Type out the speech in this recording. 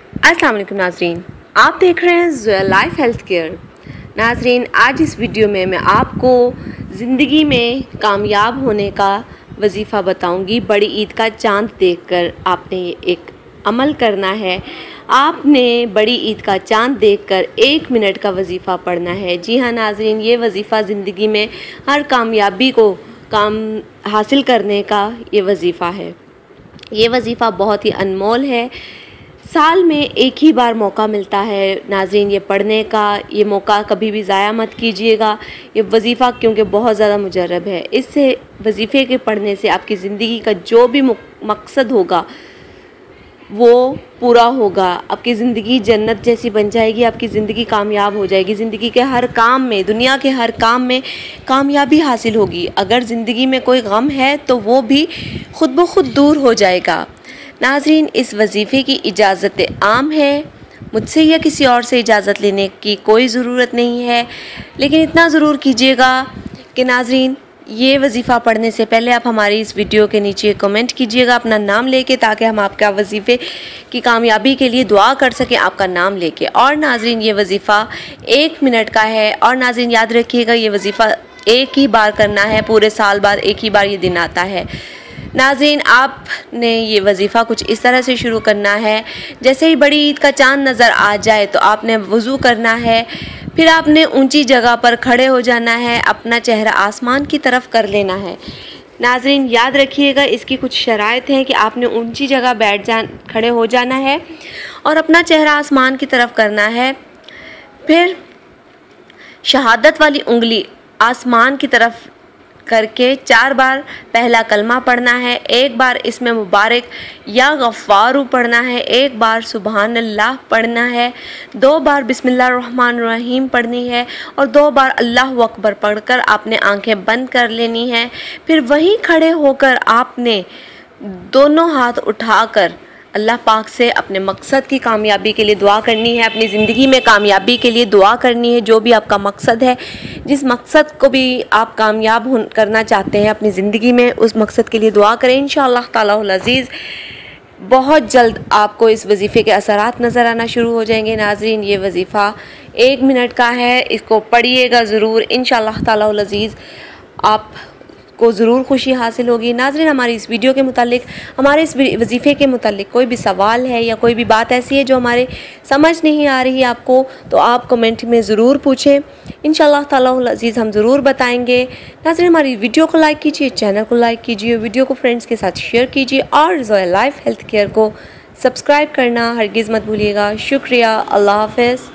अस्सलाम वालेकुम नाज़रीन, आप देख रहे हैं ज़ोया लाइफ हेल्थ केयर। नाज़रीन, आज इस वीडियो में मैं आपको ज़िंदगी में कामयाब होने का वजीफ़ा बताऊंगी। बड़ी ईद का चांद देखकर आपने एक अमल करना है। आपने बड़ी ईद का चांद देखकर 1 मिनट का वजीफ़ा पढ़ना है। जी हाँ नाज़रीन, ये वजीफ़ा ज़िंदगी में हर कामयाबी को हासिल करने का ये वजीफ़ा है। ये वजीफ़ा बहुत ही अनमोल है। साल में एक ही बार मौका मिलता है नाज़रीन ये पढ़ने का। ये मौका कभी भी ज़ाया मत कीजिएगा। ये वजीफ़ा क्योंकि बहुत ज़्यादा मुजर्रब है। इससे वजीफ़े के पढ़ने से आपकी ज़िंदगी का जो भी मकसद होगा वो पूरा होगा। आपकी ज़िंदगी जन्नत जैसी बन जाएगी। आपकी ज़िंदगी कामयाब हो जाएगी। ज़िंदगी के हर काम में, दुनिया के हर काम में कामयाबी हासिल होगी। अगर ज़िंदगी में कोई गम है तो वो भी खुद ब खुद दूर हो जाएगा। नाज़रीन, इस वजीफ़े की इजाज़त आम है। मुझसे या किसी और से इजाज़त लेने की कोई ज़रूरत नहीं है। लेकिन इतना ज़रूर कीजिएगा कि नाज़रीन, ये वजीफ़ा पढ़ने से पहले आप हमारी इस वीडियो के नीचे कमेंट कीजिएगा अपना नाम लेके, ताकि हम आपका वजीफ़े की कामयाबी के लिए दुआ कर सकें आपका नाम लेके। और नाज़रीन, ये वजीफ़ा 1 मिनट का है। और नाज़रीन याद रखिएगा, ये वजीफ़ा एक ही बार करना है। पूरे साल बाद एक ही बार ये दिन आता है। नाज़रीन, आपने ये वजीफ़ा कुछ इस तरह से शुरू करना है। जैसे ही बड़ी ईद का चांद नज़र आ जाए तो आपने वज़ू करना है। फिर आपने ऊंची जगह पर खड़े हो जाना है। अपना चेहरा आसमान की तरफ कर लेना है। नाज़रीन याद रखिएगा, इसकी कुछ शराइत हैं कि आपने ऊंची जगह खड़े हो जाना है और अपना चेहरा आसमान की तरफ करना है। फिर शहादत वाली उंगली आसमान की तरफ करके 4 बार पहला कलमा पढ़ना है। 1 बार इसमें मुबारक या गफ़ारू पढ़ना है। 1 बार सुबहान अल्लाह पढ़ना है। 2 बार बिस्मिल्लाह रहमान रहीम पढ़नी है और 2 बार अल्लाहु अकबर पढ़कर आपने आंखें बंद कर लेनी है। फिर वहीं खड़े होकर आपने दोनों हाथ उठाकर अल्लाह पाक से अपने मकसद की कामयाबी के लिए दुआ करनी है। अपनी ज़िंदगी में कामयाबी के लिए दुआ करनी है। जो भी आपका मकसद है, जिस मकसद को भी आप कामयाब करना चाहते हैं अपनी ज़िंदगी में, उस मकसद के लिए दुआ करें। इंशाअल्लाह तालाहुल अज़ीज़ बहुत जल्द आपको इस वजीफ़े के असरात नज़र आना शुरू हो जाएंगे। नाज़रीन, ये वजीफ़ा 1 मिनट का है। इसको पढ़िएगा ज़रूर। इंशाअल्लाह तालाहुल अज़ीज़ आप को ज़रूर खुशी हासिल होगी। नाज़रीन, हमारी इस वीडियो के मुतालिक, हमारे इस वजीफ़े के मुतालिक कोई भी सवाल है या कोई भी बात ऐसी है जो हमारे समझ नहीं आ रही है आपको, तो आप कमेंट में ज़रूर पूछें। इंशाअल्लाह तालाहुल अज़ीज़ हम ज़रूर बताएंगे। नाज़रीन, हमारी वीडियो को लाइक कीजिए, चैनल को लाइक कीजिए, वीडियो को फ्रेंड्स के साथ शेयर कीजिए और ज़ोया लाइफ हेल्थ केयर को सब्सक्राइब करना हरगिज़ मत भूलिएगा। शुक्रिया। अल्लाह हाफ़िज़।